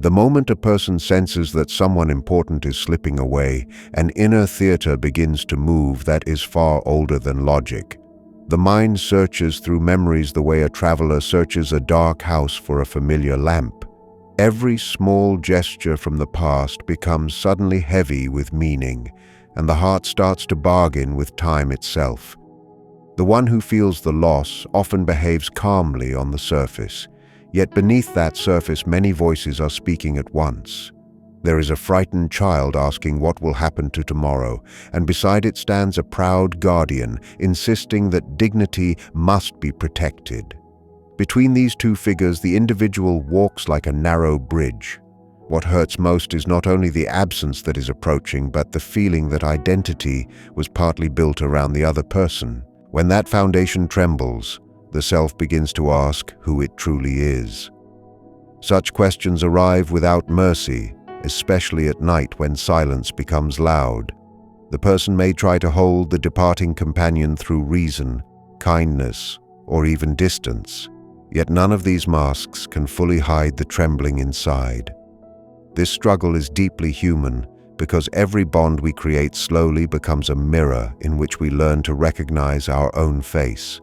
The moment a person senses that someone important is slipping away, an inner theater begins to move that is far older than logic. The mind searches through memories the way a traveler searches a dark house for a familiar lamp. Every small gesture from the past becomes suddenly heavy with meaning, and the heart starts to bargain with time itself. The one who feels the loss often behaves calmly on the surface, yet beneath that surface many voices are speaking at once. There is a frightened child asking what will happen to tomorrow, and beside it stands a proud guardian insisting that dignity must be protected. Between these two figures, the individual walks like a narrow bridge. What hurts most is not only the absence that is approaching, but the feeling that identity was partly built around the other person. When that foundation trembles, the self begins to ask who it truly is. Such questions arrive without mercy, especially at night when silence becomes loud. The person may try to hold the departing companion through reason, kindness, or even distance, yet none of these masks can fully hide the trembling inside. This struggle is deeply human because every bond we create slowly becomes a mirror in which we learn to recognize our own face.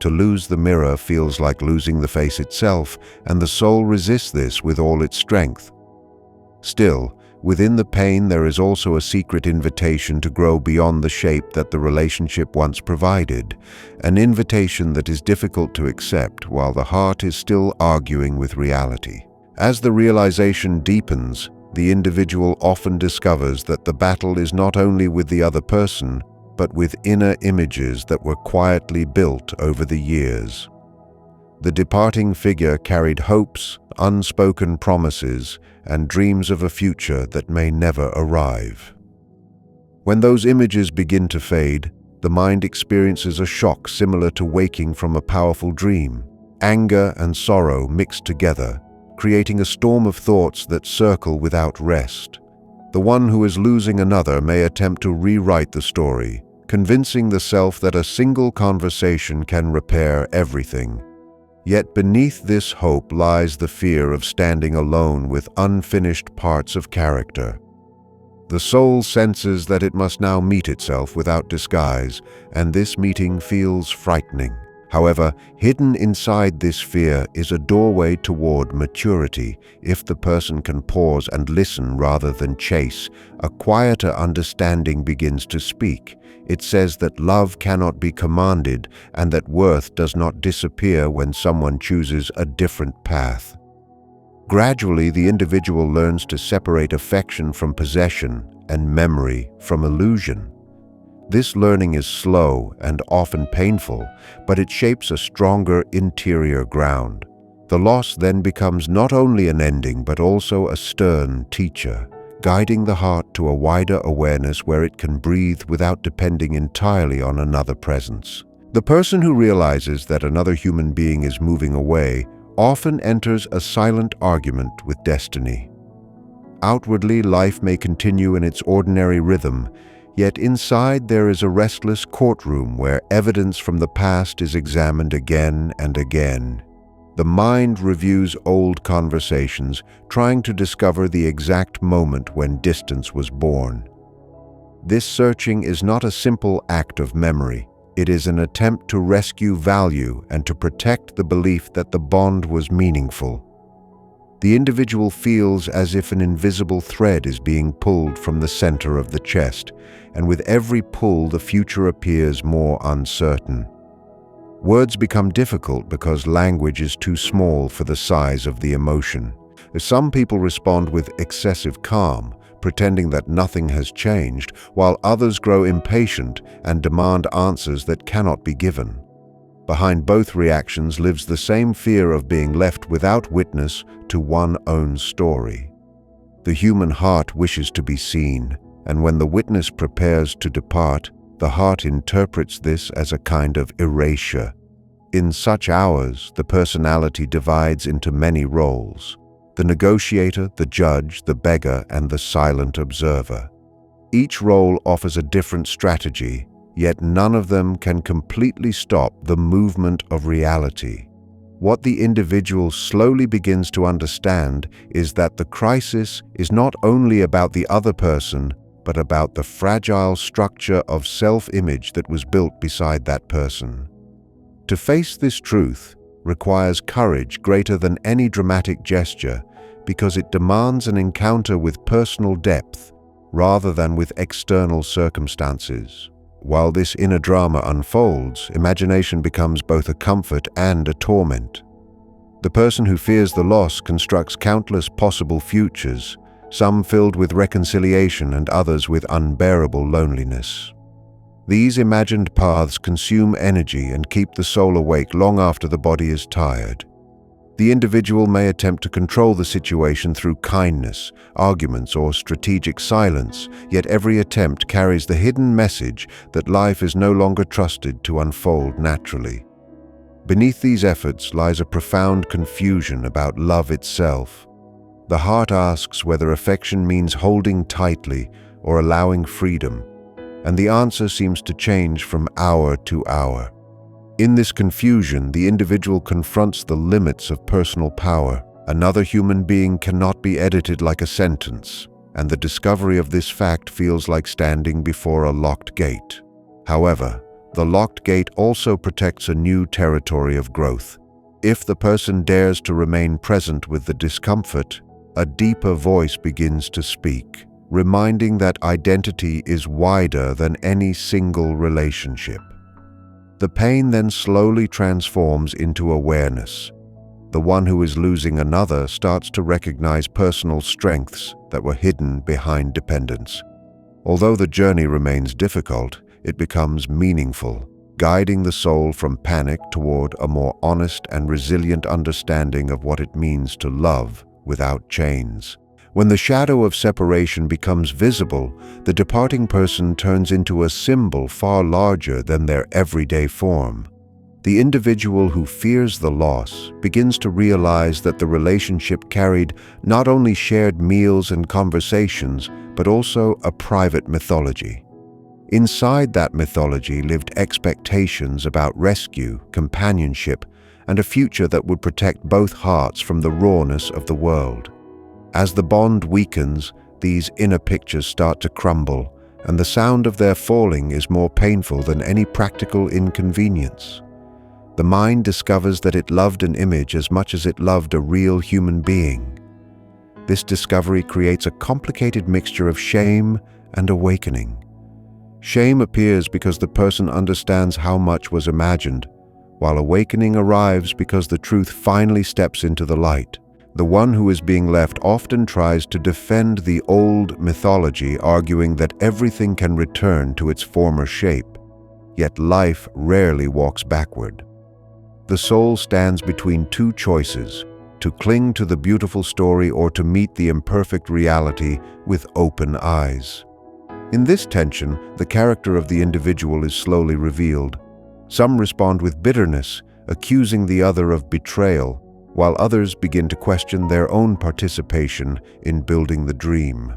To lose the mirror feels like losing the face itself, and the soul resists this with all its strength. Still, within the pain there is also a secret invitation to grow beyond the shape that the relationship once provided, an invitation that is difficult to accept while the heart is still arguing with reality. As the realization deepens, the individual often discovers that the battle is not only with the other person, but with inner images that were quietly built over the years. The departing figure carried hopes, unspoken promises, and dreams of a future that may never arrive. When those images begin to fade, the mind experiences a shock similar to waking from a powerful dream. Anger and sorrow mix together, creating a storm of thoughts that circle without rest. The one who is losing another may attempt to rewrite the story, convincing the self that a single conversation can repair everything. Yet beneath this hope lies the fear of standing alone with unfinished parts of character. The soul senses that it must now meet itself without disguise, and this meeting feels frightening. However, hidden inside this fear is a doorway toward maturity. If the person can pause and listen rather than chase, a quieter understanding begins to speak. It says that love cannot be commanded and that worth does not disappear when someone chooses a different path. Gradually, the individual learns to separate affection from possession and memory from illusion. This learning is slow and often painful, but it shapes a stronger interior ground. The loss then becomes not only an ending but also a stern teacher, guiding the heart to a wider awareness where it can breathe without depending entirely on another presence. The person who realizes that another human being is moving away often enters a silent argument with destiny. Outwardly, life may continue in its ordinary rhythm, yet inside there is a restless courtroom where evidence from the past is examined again and again. The mind reviews old conversations, trying to discover the exact moment when distance was born. This searching is not a simple act of memory. It is an attempt to rescue value and to protect the belief that the bond was meaningful. The individual feels as if an invisible thread is being pulled from the center of the chest, and with every pull the future appears more uncertain. Words become difficult because language is too small for the size of the emotion. Some people respond with excessive calm, pretending that nothing has changed, while others grow impatient and demand answers that cannot be given. Behind both reactions lives the same fear of being left without witness to one's own story. The human heart wishes to be seen, and when the witness prepares to depart, the heart interprets this as a kind of erasure. In such hours, the personality divides into many roles: the negotiator, the judge, the beggar, and the silent observer. Each role offers a different strategy, yet none of them can completely stop the movement of reality. What the individual slowly begins to understand is that the crisis is not only about the other person, but about the fragile structure of self-image that was built beside that person. To face this truth requires courage greater than any dramatic gesture, because it demands an encounter with personal depth rather than with external circumstances. While this inner drama unfolds, imagination becomes both a comfort and a torment. The person who fears the loss constructs countless possible futures, some filled with reconciliation and others with unbearable loneliness. These imagined paths consume energy and keep the soul awake long after the body is tired. The individual may attempt to control the situation through kindness, arguments, or strategic silence, yet every attempt carries the hidden message that life is no longer trusted to unfold naturally. Beneath these efforts lies a profound confusion about love itself. The heart asks whether affection means holding tightly or allowing freedom, and the answer seems to change from hour to hour. In this confusion, the individual confronts the limits of personal power. Another human being cannot be edited like a sentence, and the discovery of this fact feels like standing before a locked gate. However, the locked gate also protects a new territory of growth. If the person dares to remain present with the discomfort, a deeper voice begins to speak, reminding that identity is wider than any single relationship. The pain then slowly transforms into awareness. The one who is losing another starts to recognize personal strengths that were hidden behind dependence. Although the journey remains difficult, it becomes meaningful, guiding the soul from panic toward a more honest and resilient understanding of what it means to love without chains. When the shadow of separation becomes visible, the departing person turns into a symbol far larger than their everyday form. The individual who fears the loss begins to realize that the relationship carried not only shared meals and conversations, but also a private mythology. Inside that mythology lived expectations about rescue, companionship, and a future that would protect both hearts from the rawness of the world. As the bond weakens, these inner pictures start to crumble, and the sound of their falling is more painful than any practical inconvenience. The mind discovers that it loved an image as much as it loved a real human being. This discovery creates a complicated mixture of shame and awakening. Shame appears because the person understands how much was imagined, while awakening arrives because the truth finally steps into the light. The one who is being left often tries to defend the old mythology, arguing that everything can return to its former shape. Yet life rarely walks backward. The soul stands between two choices: to cling to the beautiful story or to meet the imperfect reality with open eyes. In this tension, the character of the individual is slowly revealed. Some respond with bitterness, accusing the other of betrayal, while others begin to question their own participation in building the dream.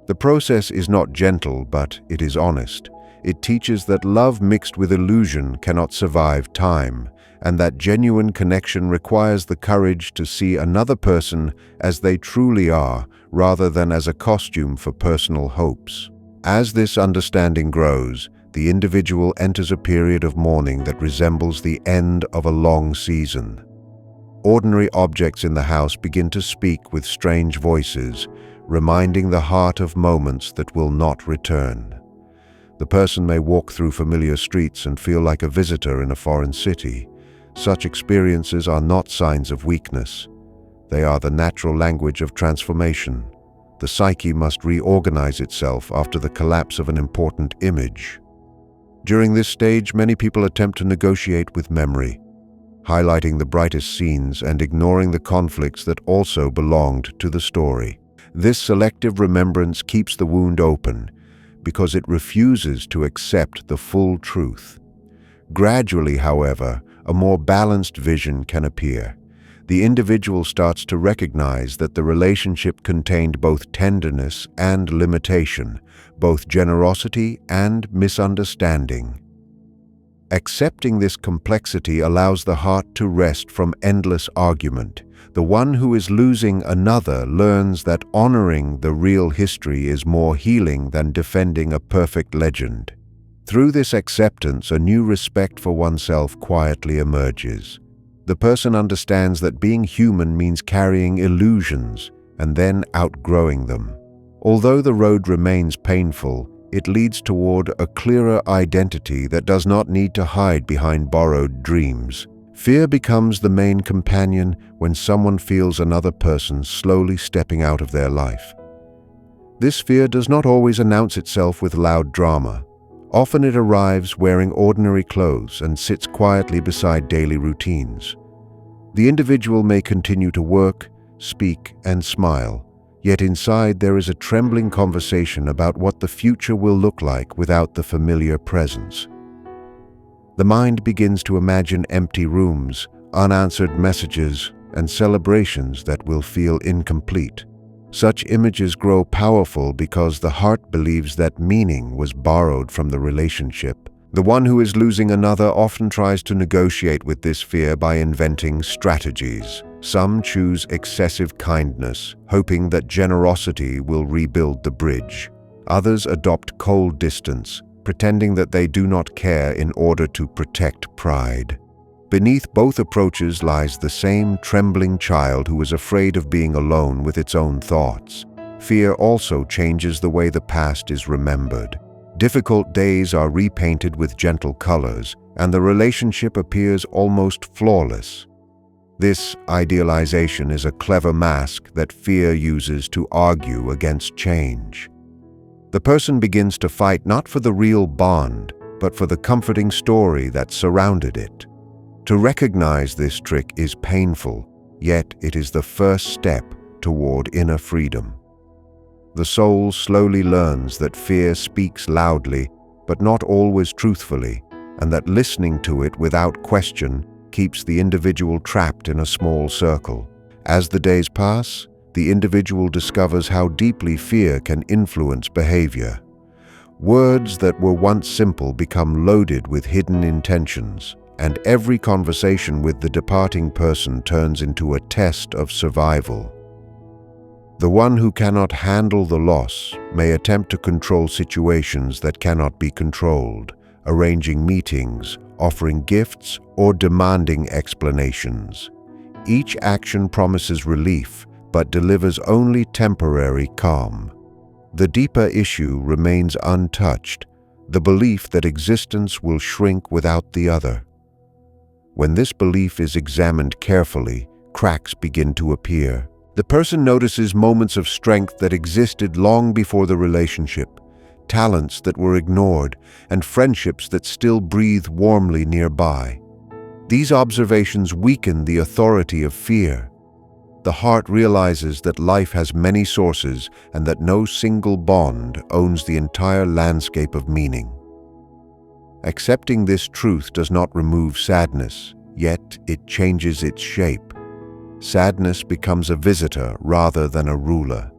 The process is not gentle, but it is honest. It teaches that love mixed with illusion cannot survive time, and that genuine connection requires the courage to see another person as they truly are, rather than as a costume for personal hopes. As this understanding grows, the individual enters a period of mourning that resembles the end of a long season. Ordinary objects in the house begin to speak with strange voices, reminding the heart of moments that will not return. The person may walk through familiar streets and feel like a visitor in a foreign city. Such experiences are not signs of weakness. They are the natural language of transformation. The psyche must reorganize itself after the collapse of an important image. During this stage, many people attempt to negotiate with memory, highlighting the brightest scenes and ignoring the conflicts that also belonged to the story. This selective remembrance keeps the wound open because it refuses to accept the full truth. Gradually, however, a more balanced vision can appear. The individual starts to recognize that the relationship contained both tenderness and limitation, both generosity and misunderstanding. Accepting this complexity allows the heart to rest from endless argument. The one who is losing another learns that honoring the real history is more healing than defending a perfect legend. Through this acceptance, a new respect for oneself quietly emerges. The person understands that being human means carrying illusions and then outgrowing them. Although the road remains painful, it leads toward a clearer identity that does not need to hide behind borrowed dreams. Fear becomes the main companion when someone feels another person slowly stepping out of their life. This fear does not always announce itself with loud drama. Often it arrives wearing ordinary clothes and sits quietly beside daily routines. The individual may continue to work, speak, and smile, yet inside there is a trembling conversation about what the future will look like without the familiar presence. The mind begins to imagine empty rooms, unanswered messages, and celebrations that will feel incomplete. Such images grow powerful because the heart believes that meaning was borrowed from the relationship. The one who is losing another often tries to negotiate with this fear by inventing strategies. Some choose excessive kindness, hoping that generosity will rebuild the bridge. Others adopt cold distance, pretending that they do not care in order to protect pride. Beneath both approaches lies the same trembling child who is afraid of being alone with its own thoughts. Fear also changes the way the past is remembered. Difficult days are repainted with gentle colors, and the relationship appears almost flawless. This idealization is a clever mask that fear uses to argue against change. The person begins to fight not for the real bond, but for the comforting story that surrounded it. To recognize this trick is painful, yet it is the first step toward inner freedom. The soul slowly learns that fear speaks loudly, but not always truthfully, and that listening to it without question keeps the individual trapped in a small circle. As the days pass, the individual discovers how deeply fear can influence behavior. Words that were once simple become loaded with hidden intentions, and every conversation with the departing person turns into a test of survival. The one who cannot handle the loss may attempt to control situations that cannot be controlled, arranging meetings, offering gifts, or demanding explanations. Each action promises relief, but delivers only temporary calm. The deeper issue remains untouched, the belief that existence will shrink without the other. When this belief is examined carefully, cracks begin to appear. The person notices moments of strength that existed long before the relationship, talents that were ignored, and friendships that still breathe warmly nearby. These observations weaken the authority of fear. The heart realizes that life has many sources and that no single bond owns the entire landscape of meaning. Accepting this truth does not remove sadness, yet it changes its shape. Sadness becomes a visitor rather than a ruler.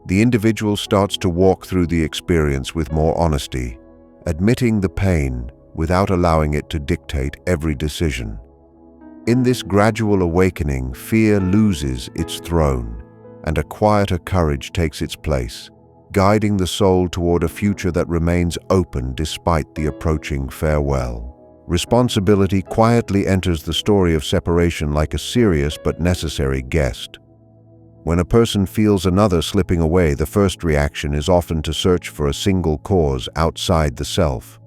The individual starts to walk through the experience with more honesty, admitting the pain without allowing it to dictate every decision. In this gradual awakening, fear loses its throne, and a quieter courage takes its place, guiding the soul toward a future that remains open despite the approaching farewell. Responsibility quietly enters the story of separation like a serious but necessary guest. When a person feels another slipping away, the first reaction is often to search for a single cause outside the self.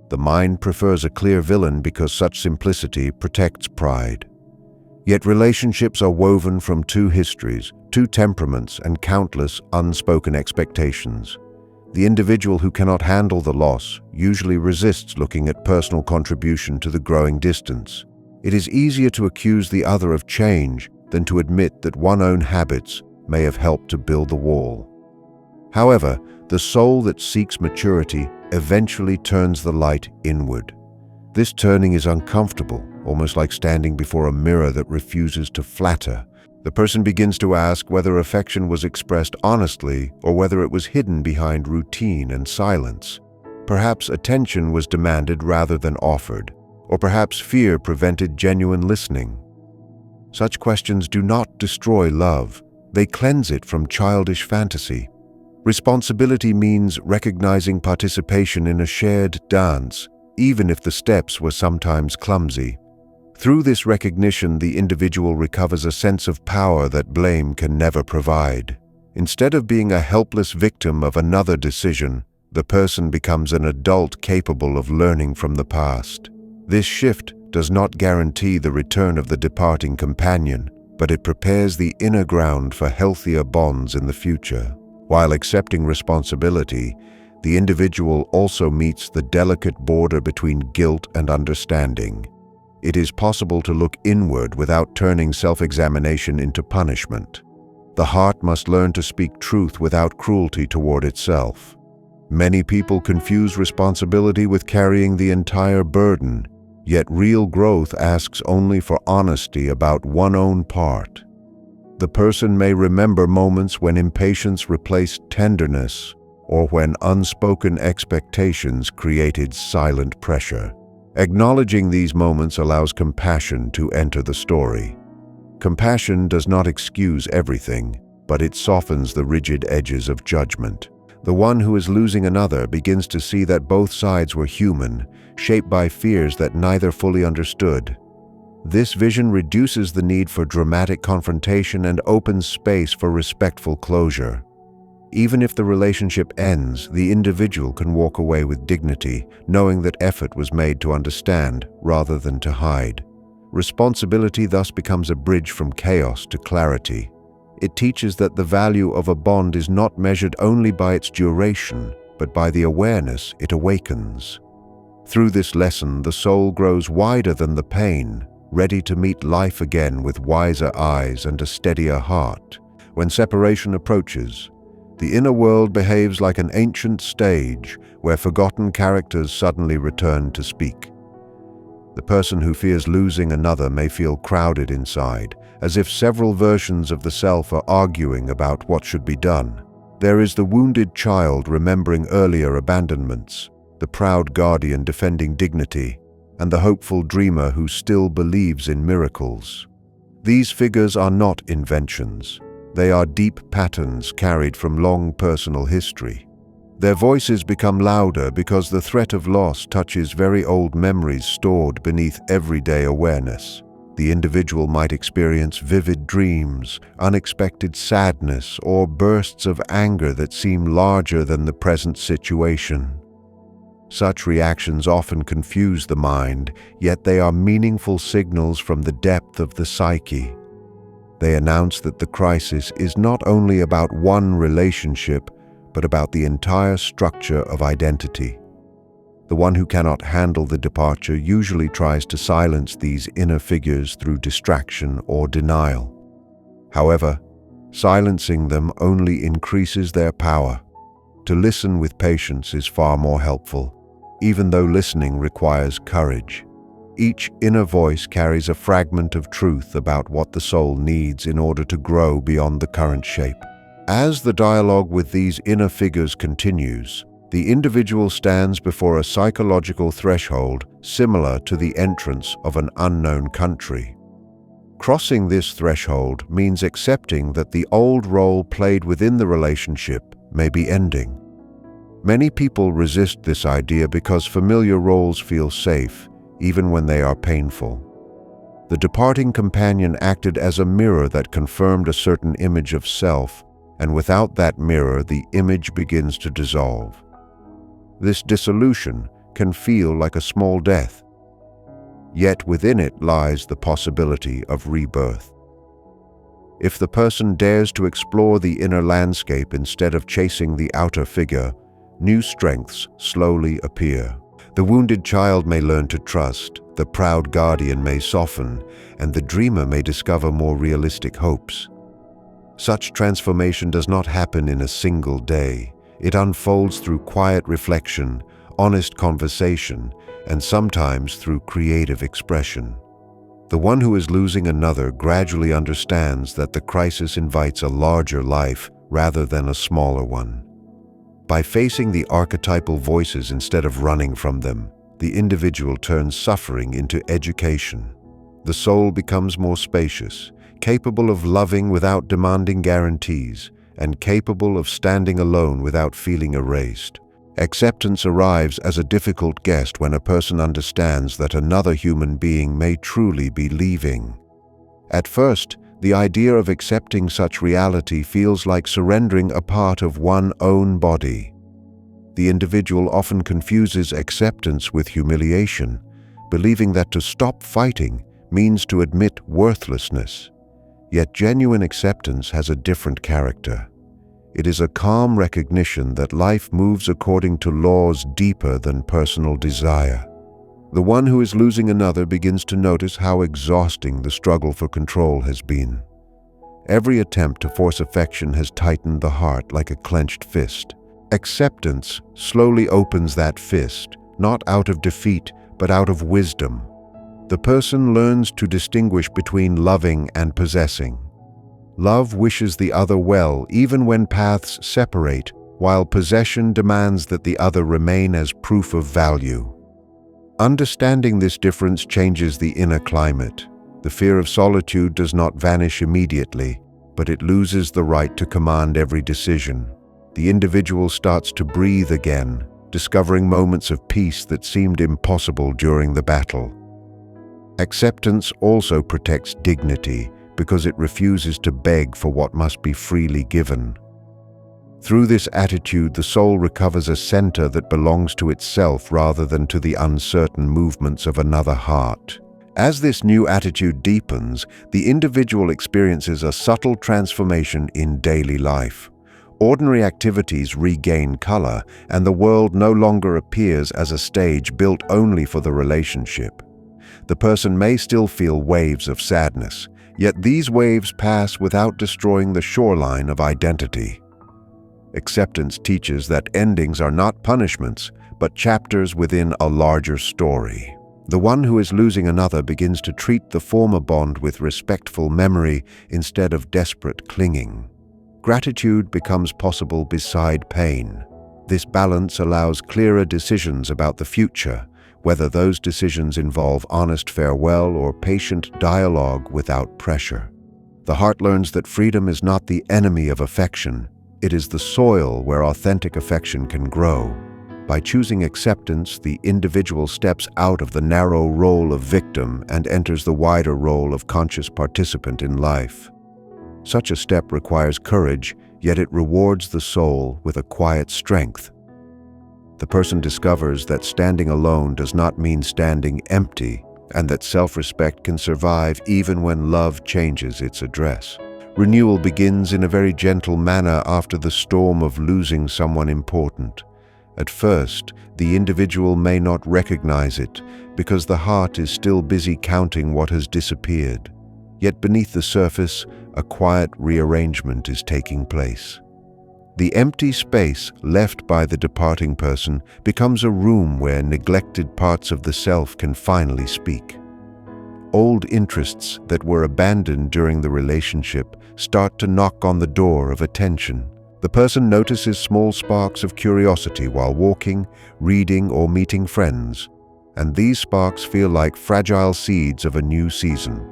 The mind prefers a clear villain because such simplicity protects pride. Yet relationships are woven from two histories, two temperaments, and countless unspoken expectations. The individual who cannot handle the loss usually resists looking at personal contribution to the growing distance. It is easier to accuse the other of change than to admit that one's own habits may have helped to build the wall. However, the soul that seeks maturity eventually turns the light inward. This turning is uncomfortable, almost like standing before a mirror that refuses to flatter. The person begins to ask whether affection was expressed honestly or whether it was hidden behind routine and silence. Perhaps attention was demanded rather than offered, or perhaps fear prevented genuine listening. Such questions do not destroy love, they cleanse it from childish fantasy. Responsibility means recognizing participation in a shared dance, even if the steps were sometimes clumsy. Through this recognition, the individual recovers a sense of power that blame can never provide. Instead of being a helpless victim of another decision, the person becomes an adult capable of learning from the past. This shift does not guarantee the return of the departing companion, but it prepares the inner ground for healthier bonds in the future. While accepting responsibility, the individual also meets the delicate border between guilt and understanding. It is possible to look inward without turning self-examination into punishment. The heart must learn to speak truth without cruelty toward itself. Many people confuse responsibility with carrying the entire burden, yet real growth asks only for honesty about one's own part. The person may remember moments when impatience replaced tenderness, or when unspoken expectations created silent pressure. Acknowledging these moments allows compassion to enter the story. Compassion does not excuse everything, but it softens the rigid edges of judgment. The one who is losing another begins to see that both sides were human, shaped by fears that neither fully understood. This vision reduces the need for dramatic confrontation and opens space for respectful closure. Even if the relationship ends, the individual can walk away with dignity, knowing that effort was made to understand rather than to hide. Responsibility thus becomes a bridge from chaos to clarity. It teaches that the value of a bond is not measured only by its duration, but by the awareness it awakens. Through this lesson, the soul grows wider than the pain, ready to meet life again with wiser eyes and a steadier heart. When separation approaches, the inner world behaves like an ancient stage where forgotten characters suddenly return to speak. The person who fears losing another may feel crowded inside, as if several versions of the self are arguing about what should be done. There is the wounded child remembering earlier abandonments, the proud guardian defending dignity, and the hopeful dreamer who still believes in miracles. These figures are not inventions. They are deep patterns carried from long personal history. Their voices become louder because the threat of loss touches very old memories stored beneath everyday awareness. The individual might experience vivid dreams, unexpected sadness, or bursts of anger that seem larger than the present situation. Such reactions often confuse the mind, yet they are meaningful signals from the depth of the psyche. They announce that the crisis is not only about one relationship, but about the entire structure of identity. The one who cannot handle the departure usually tries to silence these inner figures through distraction or denial. However, silencing them only increases their power. To listen with patience is far more helpful, even though listening requires courage. Each inner voice carries a fragment of truth about what the soul needs in order to grow beyond the current shape. As the dialogue with these inner figures continues, the individual stands before a psychological threshold similar to the entrance of an unknown country. Crossing this threshold means accepting that the old role played within the relationship may be ending. Many people resist this idea because familiar roles feel safe, even when they are painful. The departing companion acted as a mirror that confirmed a certain image of self, and without that mirror, the image begins to dissolve. This dissolution can feel like a small death, yet within it lies the possibility of rebirth. If the person dares to explore the inner landscape instead of chasing the outer figure, new strengths slowly appear. The wounded child may learn to trust, the proud guardian may soften, and the dreamer may discover more realistic hopes. Such transformation does not happen in a single day. It unfolds through quiet reflection, honest conversation, and sometimes through creative expression. The one who is losing another gradually understands that the crisis invites a larger life rather than a smaller one. By facing the archetypal voices instead of running from them, the individual turns suffering into education. The soul becomes more spacious, capable of loving without demanding guarantees, and capable of standing alone without feeling erased. Acceptance arrives as a difficult guest when a person understands that another human being may truly be leaving. At first, the idea of accepting such reality feels like surrendering a part of one's own body. The individual often confuses acceptance with humiliation, believing that to stop fighting means to admit worthlessness. Yet genuine acceptance has a different character. It is a calm recognition that life moves according to laws deeper than personal desire. The one who is losing another begins to notice how exhausting the struggle for control has been. Every attempt to force affection has tightened the heart like a clenched fist. Acceptance slowly opens that fist, not out of defeat, but out of wisdom. The person learns to distinguish between loving and possessing. Love wishes the other well even when paths separate, while possession demands that the other remain as proof of value. Understanding this difference changes the inner climate. The fear of solitude does not vanish immediately, but it loses the right to command every decision. The individual starts to breathe again, discovering moments of peace that seemed impossible during the battle. Acceptance also protects dignity because it refuses to beg for what must be freely given. Through this attitude, the soul recovers a center that belongs to itself rather than to the uncertain movements of another heart. As this new attitude deepens, the individual experiences a subtle transformation in daily life. Ordinary activities regain color, and the world no longer appears as a stage built only for the relationship. The person may still feel waves of sadness, yet these waves pass without destroying the shoreline of identity. Acceptance teaches that endings are not punishments, but chapters within a larger story. The one who is losing another begins to treat the former bond with respectful memory instead of desperate clinging. Gratitude becomes possible beside pain. This balance allows clearer decisions about the future, whether those decisions involve honest farewell or patient dialogue without pressure. The heart learns that freedom is not the enemy of affection. It is the soil where authentic affection can grow. By choosing acceptance, the individual steps out of the narrow role of victim and enters the wider role of conscious participant in life. Such a step requires courage, yet it rewards the soul with a quiet strength. The person discovers that standing alone does not mean standing empty, and that self-respect can survive even when love changes its address. Renewal begins in a very gentle manner after the storm of losing someone important. At first, the individual may not recognize it because the heart is still busy counting what has disappeared. Yet beneath the surface, a quiet rearrangement is taking place. The empty space left by the departing person becomes a room where neglected parts of the self can finally speak. Old interests that were abandoned during the relationship start to knock on the door of attention. The person notices small sparks of curiosity while walking, reading, or meeting friends, and these sparks feel like fragile seeds of a new season.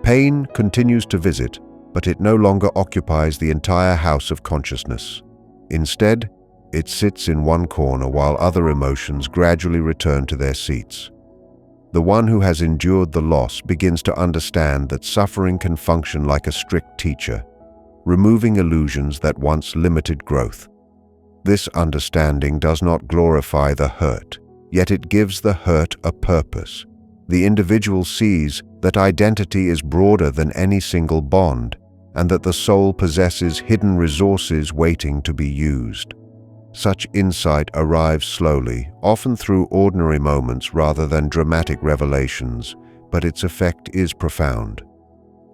Pain continues to visit, but it no longer occupies the entire house of consciousness. Instead, it sits in one corner while other emotions gradually return to their seats. The one who has endured the loss begins to understand that suffering can function like a strict teacher, removing illusions that once limited growth. This understanding does not glorify the hurt, yet it gives the hurt a purpose. The individual sees that identity is broader than any single bond, and that the soul possesses hidden resources waiting to be used. Such insight arrives slowly, often through ordinary moments rather than dramatic revelations, but its effect is profound.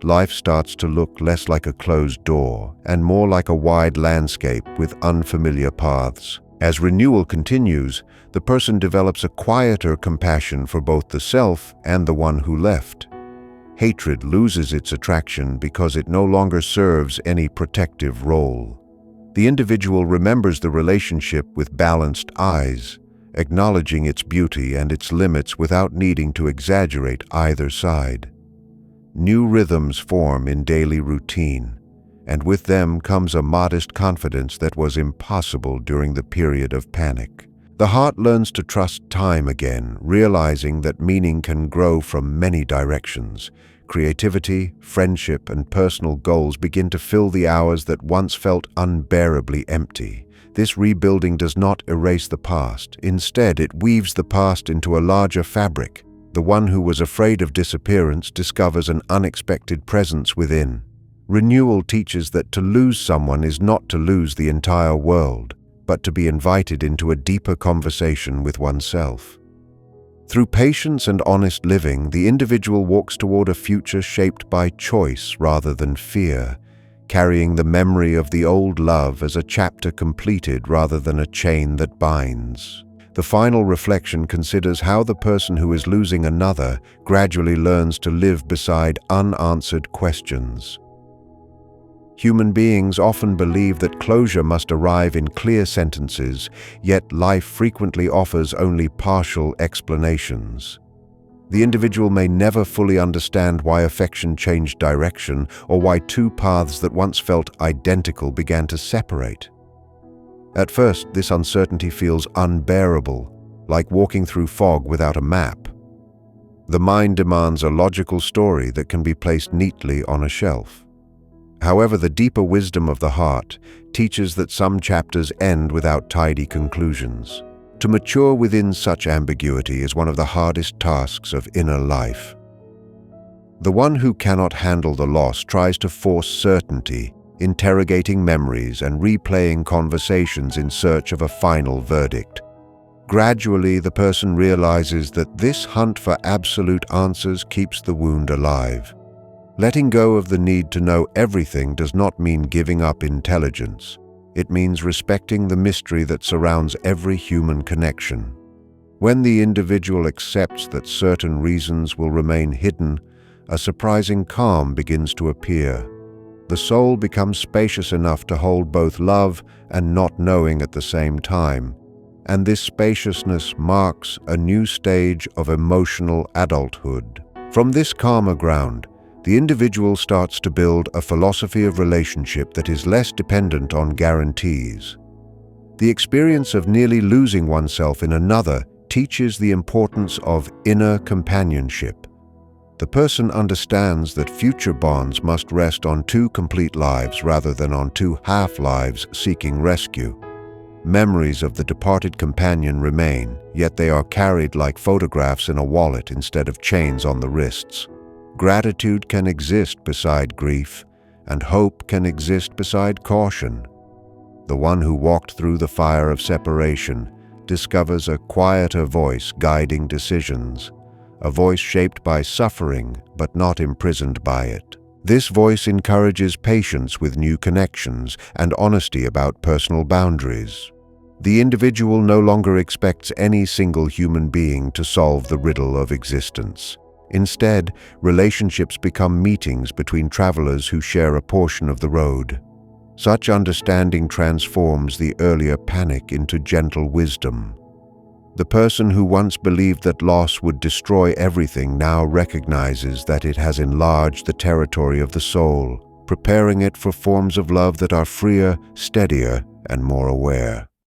Life starts to look less like a closed door and more like a wide landscape with unfamiliar paths. As renewal continues, the person develops a quieter compassion for both the self and the one who left. Hatred loses its attraction because it no longer serves any protective role. The individual remembers the relationship with balanced eyes, acknowledging its beauty and its limits without needing to exaggerate either side. New rhythms form in daily routine, and with them comes a modest confidence that was impossible during the period of panic. The heart learns to trust time again, realizing that meaning can grow from many directions. Creativity, friendship, and personal goals begin to fill the hours that once felt unbearably empty. This rebuilding does not erase the past. Instead, it weaves the past into a larger fabric. The one who was afraid of disappearance discovers an unexpected presence within. Renewal teaches that to lose someone is not to lose the entire world, but to be invited into a deeper conversation with oneself. Through patience and honest living, the individual walks toward a future shaped by choice rather than fear, carrying the memory of the old love as a chapter completed rather than a chain that binds. The final reflection considers how the person who is losing another gradually learns to live beside unanswered questions. Human beings often believe that closure must arrive in clear sentences, yet life frequently offers only partial explanations. The individual may never fully understand why affection changed direction or why two paths that once felt identical began to separate. At first, this uncertainty feels unbearable, like walking through fog without a map. The mind demands a logical story that can be placed neatly on a shelf. However, the deeper wisdom of the heart teaches that some chapters end without tidy conclusions. To mature within such ambiguity is one of the hardest tasks of inner life. The one who cannot handle the loss tries to force certainty, interrogating memories and replaying conversations in search of a final verdict. Gradually, the person realizes that this hunt for absolute answers keeps the wound alive. Letting go of the need to know everything does not mean giving up intelligence. It means respecting the mystery that surrounds every human connection. When the individual accepts that certain reasons will remain hidden, a surprising calm begins to appear. The soul becomes spacious enough to hold both love and not knowing at the same time, and this spaciousness marks a new stage of emotional adulthood. From this calmer ground, the individual starts to build a philosophy of relationship that is less dependent on guarantees. The experience of nearly losing oneself in another teaches the importance of inner companionship. The person understands that future bonds must rest on two complete lives rather than on two half-lives seeking rescue. Memories of the departed companion remain, yet they are carried like photographs in a wallet instead of chains on the wrists. Gratitude can exist beside grief, and hope can exist beside caution. The one who walked through the fire of separation discovers a quieter voice guiding decisions, a voice shaped by suffering but not imprisoned by it. This voice encourages patience with new connections and honesty about personal boundaries. The individual no longer expects any single human being to solve the riddle of existence. Instead, relationships become meetings between travelers who share a portion of the road. Such understanding transforms the earlier panic into gentle wisdom. The person who once believed that loss would destroy everything now recognizes that it has enlarged the territory of the soul, preparing it for forms of love that are freer, steadier, and more aware.